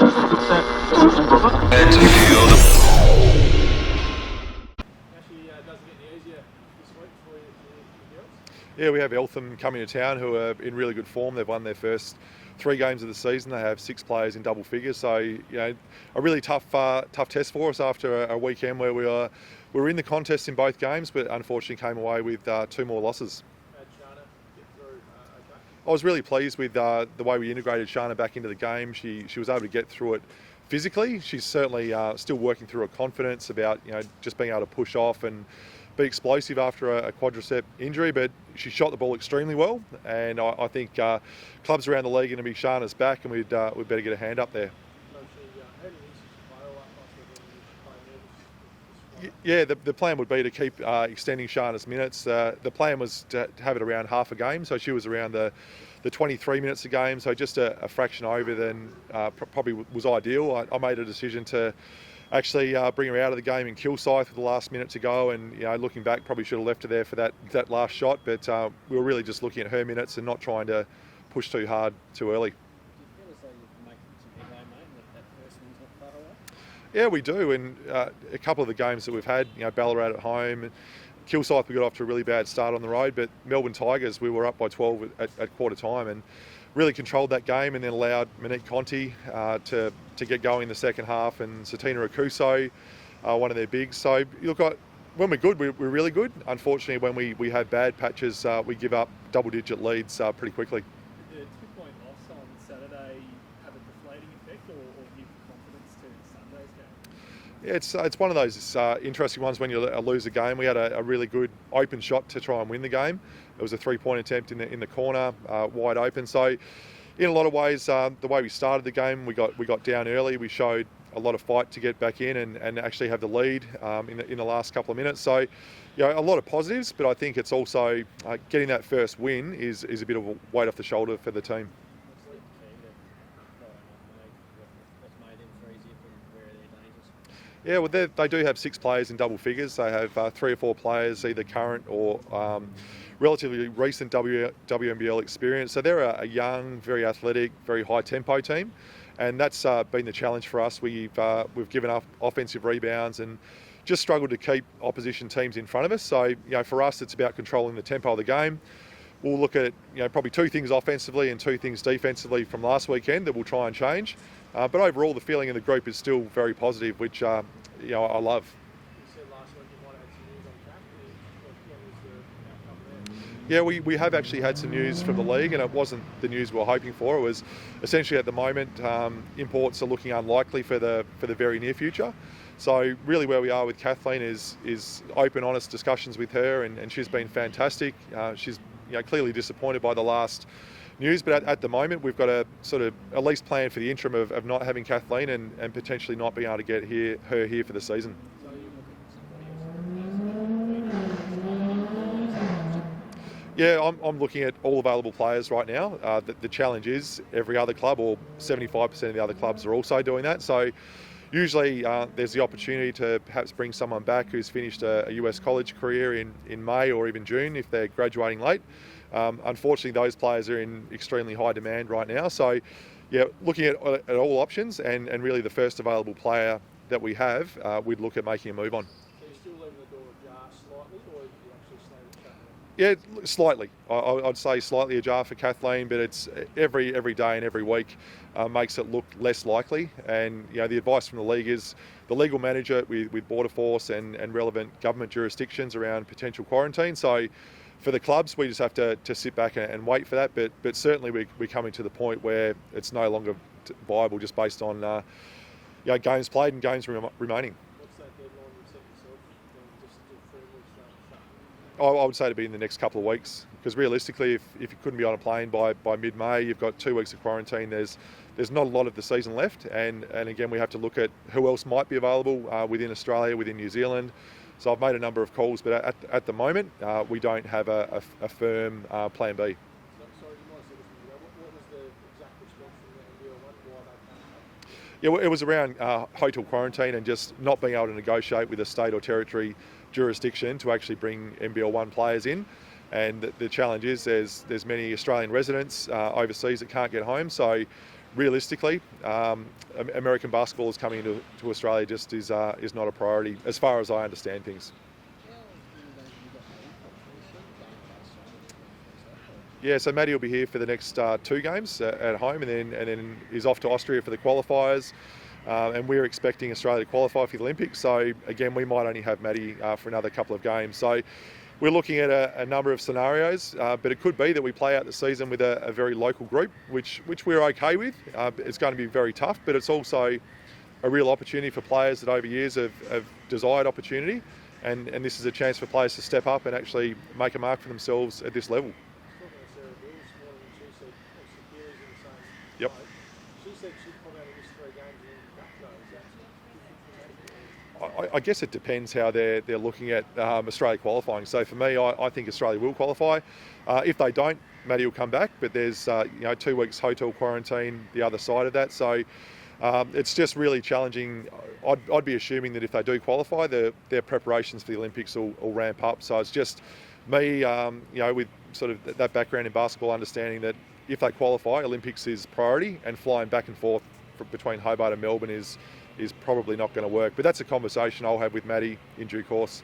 Yeah, we have Eltham coming to town who are in really good form. They've won their first 3 games of the season. They have 6 players in double figures. So, a really tough test for us after a weekend where we were in the contest in both games, but unfortunately came away with 2 more losses. I was really pleased with the way we integrated Shana back into the game. She was able to get through it physically. She's certainly still working through her confidence about just being able to push off and be explosive after a quadricep injury, but she shot the ball extremely well, and I think clubs around the league are going to be Shana's back, and we'd better get a hand up there. Yeah, the plan would be to keep extending Shana's minutes. The plan was to have it around half a game, so she was around the 23 minutes a game, so just a fraction over than probably was ideal. I made a decision to actually bring her out of the game in Kilsyth with the last minute to go, and looking back, probably should have left her there for that last shot, but we were really just looking at her minutes and not trying to push too hard too early. Yeah, we do, and a couple of the games that we've had, Ballarat at home, Kilsyth we got off to a really bad start on the road, but Melbourne Tigers we were up by 12 at quarter time and really controlled that game, and then allowed Monique Conti to get going in the second half, and Satina Akuso, one of their bigs. So look, when we're good, we're really good. Unfortunately, when we have bad patches, we give up double-digit leads pretty quickly. Did the 2-point loss on Saturday have a deflating effect, or give confidence to Sunday's game? Yeah, it's one of those interesting ones when you lose a game. We had a really good open shot to try and win the game. It was a 3-point attempt in the corner, wide open. So, in a lot of ways, the way we started the game, we got down early. We showed a lot of fight to get back in and actually have the lead in the last couple of minutes. So, a lot of positives, but I think it's also getting that first win is a bit of a weight off the shoulder for the team. Yeah, well, they do have 6 players in double figures. They have 3 or 4 players, either current or relatively recent WNBL experience. So they're a young, very athletic, very high-tempo team, and that's been the challenge for us. We've given up offensive rebounds and just struggled to keep opposition teams in front of us. So, for us, it's about controlling the tempo of the game. We'll look at probably 2 things offensively and 2 things defensively from last weekend that we'll try and change. But overall, the feeling in the group is still very positive, which I love. You said last week you might have had some news on Kath. When was the outcome there? Yeah, we have actually had some news from the league, and it wasn't the news we were hoping for. It was essentially at the moment imports are looking unlikely for the very near future. So really where we are with Kathleen is open, honest discussions with her, and she's been fantastic. She's clearly disappointed by the last news, but at the moment we've got a sort of at least plan for the interim of not having Kathleen and potentially not being able to get her here for the season. Yeah, I'm looking at all available players right now. The challenge is every other club, or 75% of the other clubs, are also doing that. So usually there's the opportunity to perhaps bring someone back who's finished a US college career in May or even June if they're graduating late. Unfortunately, those players are in extremely high demand right now. So, looking at all options and really the first available player that we have, we'd look at making a move on. So you're still leaving the door ajar slightly, or are you actually slowly shutting it? Yeah, slightly. I'd say slightly ajar for Kathleen, but it's every day and every week makes it look less likely. And the advice from the league is the legal manager with Border Force and relevant government jurisdictions around potential quarantine. So for the clubs, we just have to sit back and wait for that. But certainly we're coming to the point where it's no longer viable just based on games played and games remaining. What's that deadline you set yourself? Just to 3 weeks I would say to be in the next couple of weeks, because realistically, if you couldn't be on a plane by mid-May, you've got 2 weeks of quarantine. There's not a lot of the season left, and again we have to look at who else might be available within Australia, within New Zealand. So I've made a number of calls, but at the moment we don't have a firm plan B. Sorry, you might have said this before. What was the exact response from the NBL one? Why they can't? Yeah, it was around hotel quarantine and just not being able to negotiate with a state or territory jurisdiction to actually bring NBL 1 players in. And the challenge is there's many Australian residents overseas that can't get home. So realistically, American basketball is coming to Australia just is not a priority as far as I understand things. Yeah, so Matty will be here for the next 2 games at home, and then he's off to Austria for the qualifiers. And we're expecting Australia to qualify for the Olympics. So again, we might only have Matty for another couple of games. So we're looking at a number of scenarios, but it could be that we play out the season with a very local group, which we're okay with. It's going to be very tough, but it's also a real opportunity for players that over years have desired opportunity, and this is a chance for players to step up and actually make a mark for themselves at this level. Yep. She said she'd come out of this 3 games and that. I guess it depends how they're looking at Australia qualifying. So for me, I think Australia will qualify. If they don't, Matty will come back. But there's 2 weeks hotel quarantine the other side of that. So it's just really challenging. I'd be assuming that if they do qualify, their preparations for the Olympics will ramp up. So it's just me, with sort of that background in basketball, understanding that if they qualify, Olympics is priority, and flying back and forth between Hobart and Melbourne is probably not going to work. But that's a conversation I'll have with Matty in due course.